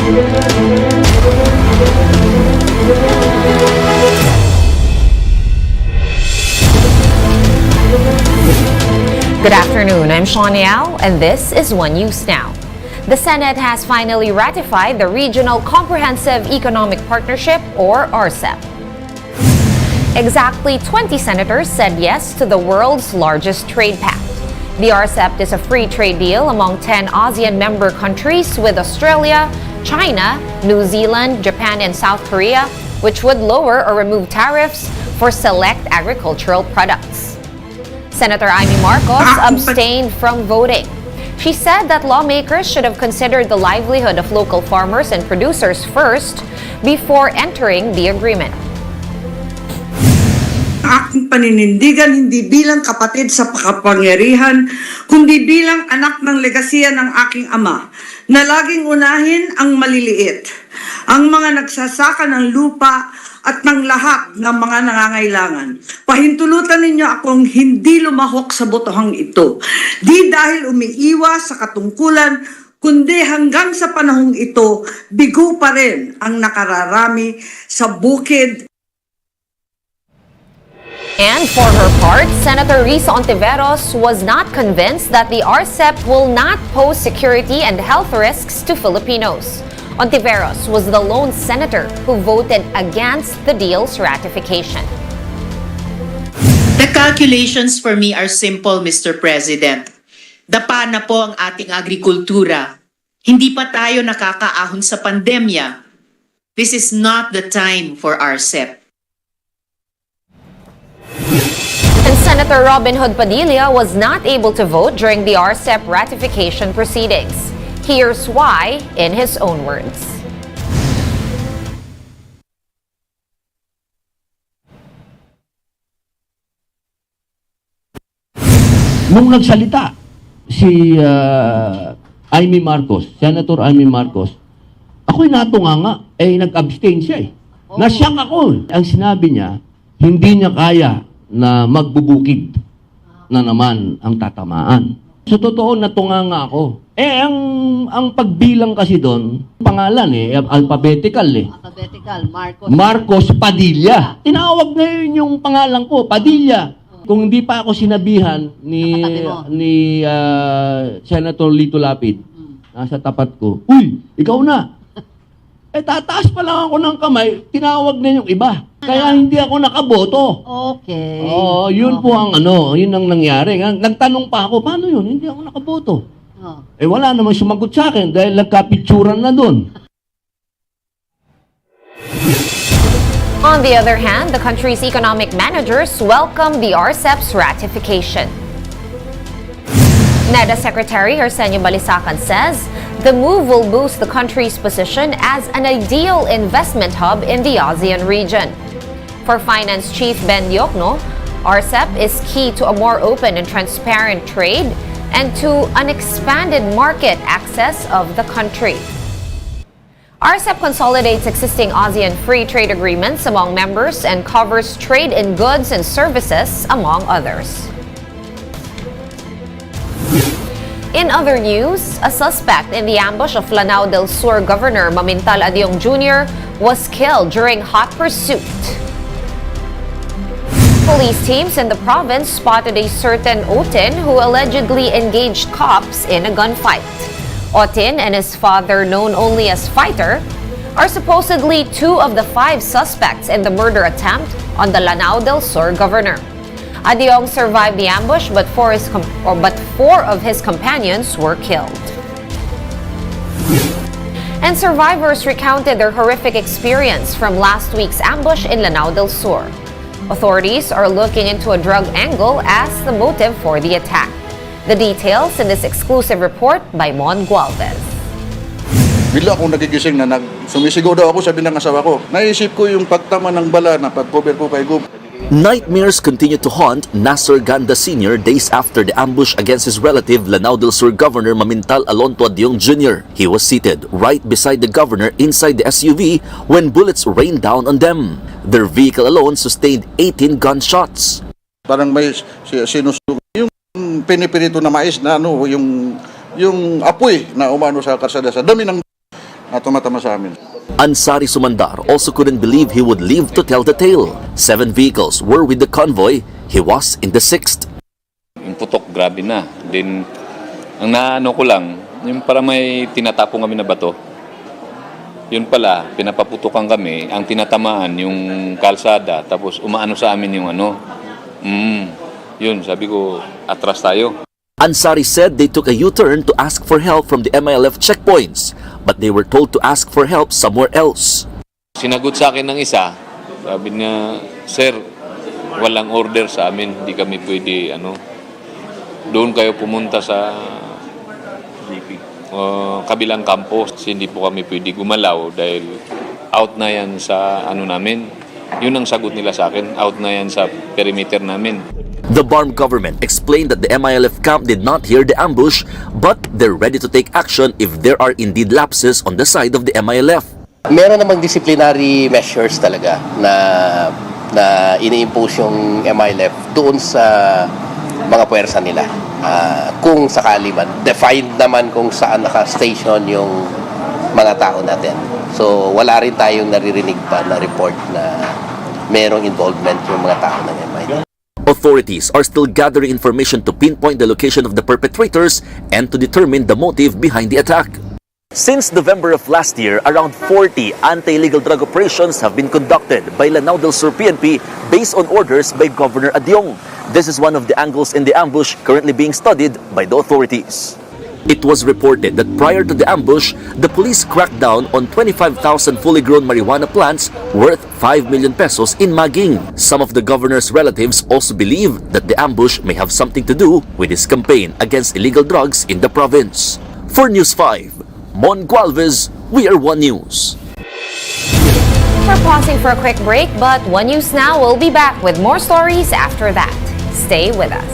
Good afternoon, I'm Sean Yao, and this is One News Now. The Senate has finally ratified the Regional Comprehensive Economic Partnership, or RCEP. Exactly 20 senators said yes to the world's largest trade pact. The RCEP is a free trade deal among 10 ASEAN member countries with Australia, China, New Zealand, Japan, and South Korea, which would lower or remove tariffs for select agricultural products. Senator Amy Marcos abstained from voting. She said that lawmakers should have considered the livelihood of local farmers and producers first before entering the agreement. Aking paninindigan hindi bilang kapatid sa kapangyarihan, kundi bilang anak ng legasiya ng aking ama, na laging unahin ang maliliit, ang mga nagsasaka ng lupa at ng lahat ng mga nangangailangan. Pahintulutan ninyo akong hindi lumahok sa botohang ito, di dahil umiiwas sa katungkulan, kundi hanggang sa panahong ito, bigo pa rin ang nakararami sa bukid. And for her part, Senator Risa Ontiveros was not convinced that the RCEP will not pose security and health risks to Filipinos. Ontiveros was the lone senator who voted against the deal's ratification. The calculations for me are simple, Mr. President. Dapa na po ang ating agrikultura. Hindi pa tayo nakakaahon sa pandemya. This is not the time for RCEP. And Senator Robin Hood Padilla was not able to vote during the RCEP ratification proceedings. Here's why in his own words. Nung nagsalita si Amy Marcos, Senator Amy Marcos, ako'y natunganga, nag-abstain siya eh. Nasyak ako. Ang sinabi niya, hindi niya kaya na magbubukid na naman ang tatamaan. Sa totoo, natunganga ako. Ang pagbilang kasi doon, pangalan alphabetical Alphabetical, Marcos Padilla. Tinawag ngayon yung pangalan ko, Padilla. Kung hindi pa ako sinabihan ni Senator Lito Lapid, nasa tapat ko, uy, ikaw na. Tataas pa lang ako ng kamay, tinawag na yung iba. Kaya hindi ako nakaboto. Okay. Yun po ang yun ang nangyari. Nagtanong pa ako, paano yun? Hindi ako nakaboto. Wala namang sumagot sa akin dahil nagkapicturan na doon. On the other hand, the country's economic managers welcomed the RCEP's ratification. NEDA Secretary Arsenio Balisacan says the move will boost the country's position as an ideal investment hub in the ASEAN region. For Finance Chief Ben Diokno, RCEP is key to a more open and transparent trade and to an expanded market access of the country. RCEP consolidates existing ASEAN free trade agreements among members and covers trade in goods and services, among others. In other news, a suspect in the ambush of Lanao del Sur Governor Mamintal Adiong Jr. was killed during hot pursuit. Police teams in the province spotted a certain Otin who allegedly engaged cops in a gunfight. Otin and his father, known only as Fighter, are supposedly 2 of the 5 suspects in the murder attempt on the Lanao del Sur governor. Adiong survived the ambush, but 4 of his companions were killed. And survivors recounted their horrific experience from last week's ambush in Lanao del Sur. Authorities are looking into a drug angle as the motive for the attack. The details in this exclusive report by Mon Gualvez. Bigla akong nagigising na sumisigaw daw ako, sabi ng asawa ko. Naisip ko yung pagtama ng bala na pag-cover ko kay Gub. Nightmares continue to haunt Nasser Ganda Sr. days after the ambush against his relative Lanao del Sur Governor Mamintal Alonto Adiong Jr. He was seated right beside the governor inside the SUV when bullets rained down on them. Their vehicle alone sustained 18 gunshots. Parang may sinusugo yung pinipirito na mais na yung apoy na umano sa karsada sa dami ng na tumatama sa amin. Ansari Sumandar also couldn't believe he would live to tell the tale. 7 vehicles were with the convoy. He was in the 6th. Yung putok, grabe na. Then, ang naano ko lang, yung para may tinatapong kami na bato. Yun pala, pinapaputukan kami, ang tinatamaan yung kalsada, tapos umaano sa amin yung ano. Yun, sabi ko, atras tayo. Ansari said they took a U-turn to ask for help from the MILF checkpoints, but they were told to ask for help somewhere else. Sinagot sa akin ng isa, sabi niya, Sir, walang order sa amin, hindi kami pwede, doon kayo pumunta sa kabilang campus, hindi po kami pwede gumalaw dahil out na yan sa namin. Yun ang sagot nila sa akin, out na yan sa perimeter namin. The Barm government explained that the MILF camp did not hear the ambush, but they're ready to take action if there are indeed lapses on the side of the MILF. Meron namang disciplinary measures talaga na ini-impose yung MILF doon sa mga puwersa nila. Kung sakali man, defined naman kung saan naka-station yung mga tao natin. So wala rin tayong naririnig pa na report na merong involvement yung mga tao ng MILF. Authorities are still gathering information to pinpoint the location of the perpetrators and to determine the motive behind the attack. Since November of last year, around 40 anti-illegal drug operations have been conducted by Lanao del Sur PNP based on orders by Governor Adyong. This is one of the angles in the ambush currently being studied by the authorities. It was reported that prior to the ambush, the police cracked down on 25,000 fully grown marijuana plants worth 5 million pesos in Maging. Some of the governor's relatives also believe that the ambush may have something to do with his campaign against illegal drugs in the province. For News 5, Mon Gualvez, We Are One News. We're pausing for a quick break, but One News Now will be back with more stories after that. Stay with us.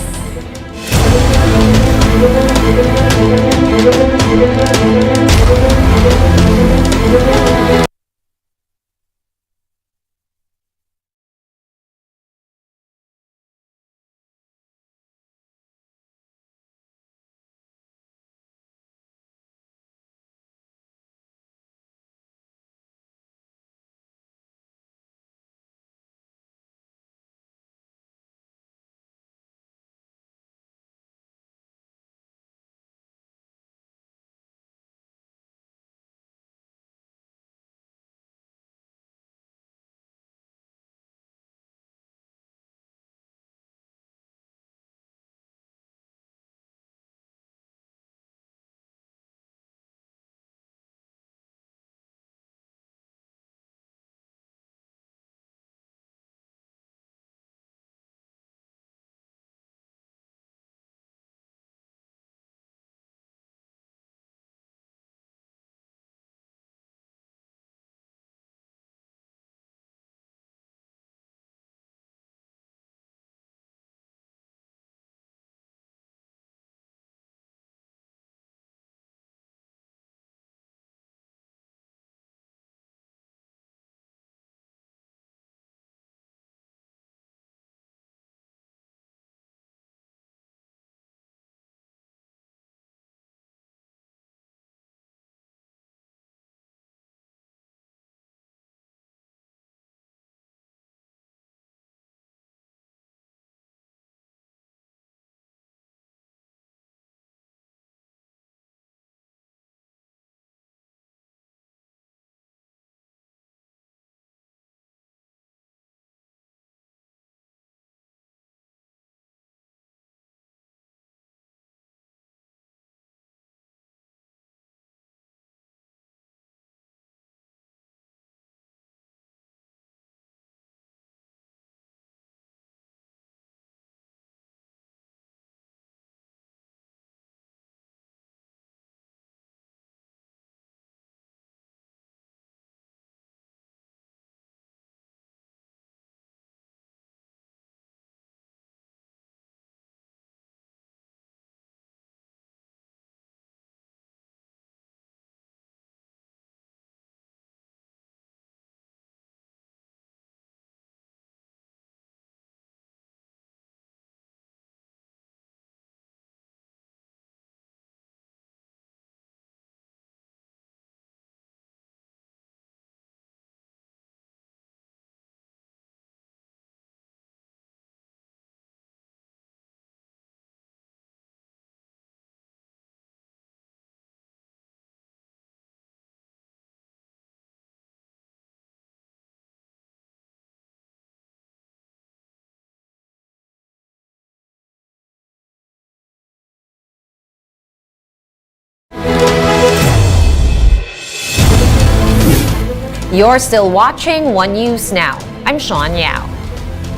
You're still watching One News Now. I'm Sean Yao.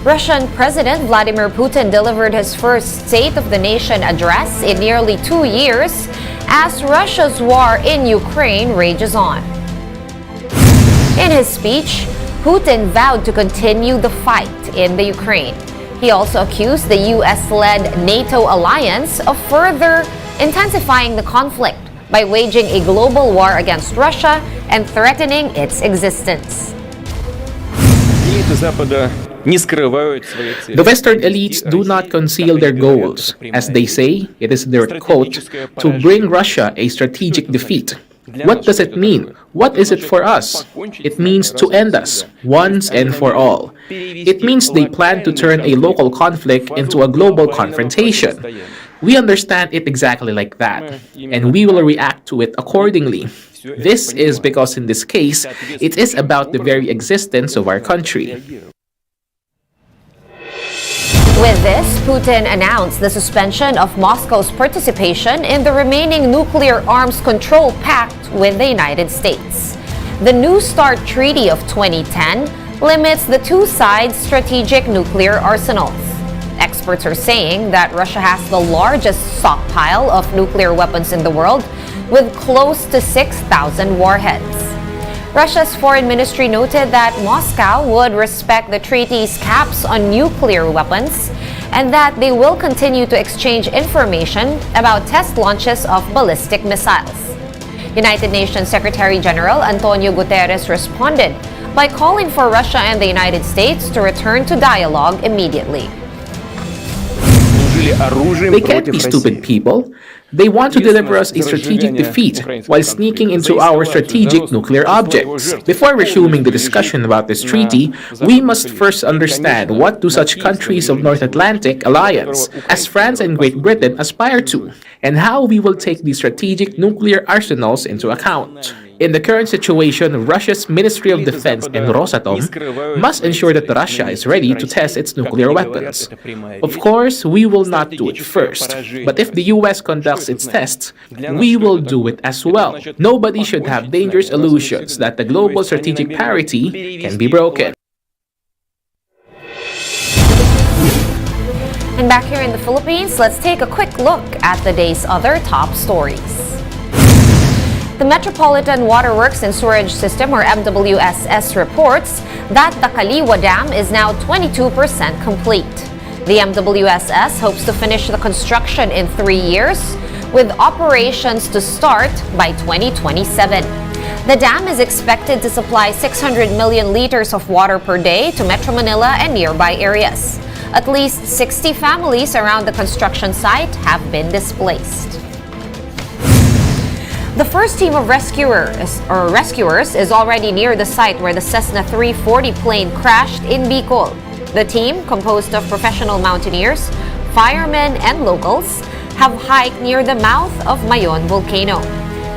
Russian President Vladimir Putin delivered his first State of the Nation address in nearly 2 years as Russia's war in Ukraine rages on. In his speech, Putin vowed to continue the fight in the Ukraine. He also accused the US-led NATO alliance of further intensifying the conflict by waging a global war against Russia and threatening its existence. The Western elites do not conceal their goals. As they say, it is their quote, to bring Russia a strategic defeat. What does it mean? What is it for us? It means to end us, once and for all. It means they plan to turn a local conflict into a global confrontation. We understand it exactly like that, and we will react to it accordingly. This is because in this case, it is about the very existence of our country. With this, Putin announced the suspension of Moscow's participation in the remaining nuclear arms control pact with the United States. The New START Treaty of 2010 limits the two sides' strategic nuclear arsenals. Experts are saying that Russia has the largest stockpile of nuclear weapons in the world, with close to 6,000 warheads. Russia's foreign ministry noted that Moscow would respect the treaty's caps on nuclear weapons and that they will continue to exchange information about test launches of ballistic missiles. United Nations Secretary General Antonio Guterres responded by calling for Russia and the United States to return to dialogue immediately. They can't be stupid people. They want to deliver us a strategic defeat while sneaking into our strategic nuclear objects. Before resuming the discussion about this treaty, we must first understand what do such countries of North Atlantic Alliance, as France and Great Britain, aspire to, and how we will take these strategic nuclear arsenals into account. In the current situation, Russia's Ministry of Defense and Rosatom must ensure that Russia is ready to test its nuclear weapons. Of course, we will not do it first, but if the US conducts its tests, we will do it as well. Nobody should have dangerous illusions that the global strategic parity can be broken. And back here in the Philippines, let's take a quick look at the day's other top stories. The Metropolitan Waterworks and Sewerage System, or MWSS, reports that the Kaliwa Dam is now 22% complete. The MWSS hopes to finish the construction in 3 years, with operations to start by 2027. The dam is expected to supply 600 million liters of water per day to Metro Manila and nearby areas. At least 60 families around the construction site have been displaced. The first team of rescuers is already near the site where the Cessna 340 plane crashed in Bicol. The team, composed of professional mountaineers, firemen, and locals, have hiked near the mouth of Mayon volcano.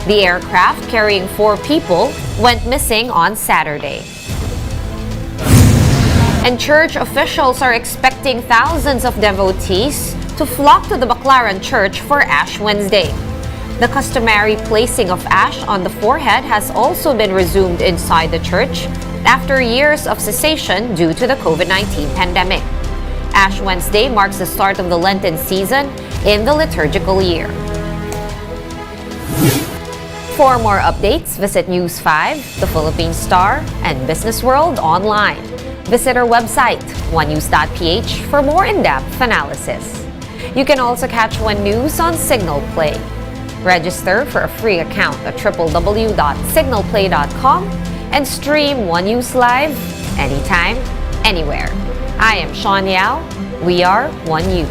The aircraft carrying 4 people went missing on Saturday. And church officials are expecting thousands of devotees to flock to the Baclaran Church for Ash Wednesday. The customary placing of ash on the forehead has also been resumed inside the church after years of cessation due to the COVID-19 pandemic. Ash Wednesday marks the start of the Lenten season in the liturgical year. For more updates, visit News 5, The Philippine Star, and Business World online. Visit our website, onenews.ph, for more in-depth analysis. You can also catch One News on Signal Play. Register for a free account at www.signalplay.com and stream One News Live anytime, anywhere. I am Sean Yao. We are One News.